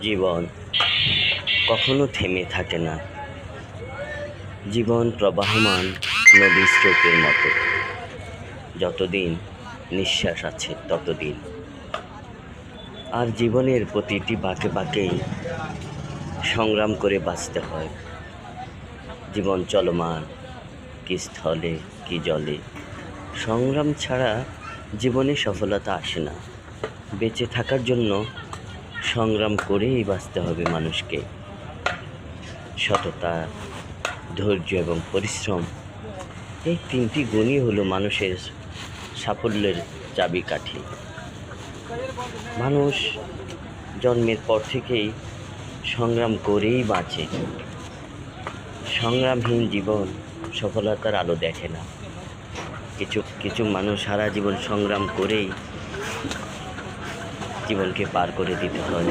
জীবন কখনো থেমে থাকে না। জীবন প্রবাহমান নদীর স্রোতের মতো। যতদিন নিঃশ্বাস আছে ততদিন। আর জীবনের প্রতিটি বাঁকে বাঁকেই সংগ্রাম করে বাঁচতে হয়। জীবন চলমান, কি স্থলে কি জলে। সংগ্রাম ছাড়া জীবনে সফলতা আসে না। বেঁচে থাকার জন্য সংগ্রাম করেই বাঁচতে হবে মানুষকে। সততা, ধৈর্য এবং পরিশ্রম, এই তিনটি গুণই হলো মানুষের সাফল্যের চাবিকাঠি। মানুষ জন্মের পর থেকেই সংগ্রাম করেই বাঁচে। সংগ্রামহীন জীবন সফলতার আলো দেখে না। কিছু মানুষ সারা জীবন সংগ্রাম করেই জীবনকে পার করে দিতে হয়।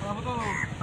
ভালো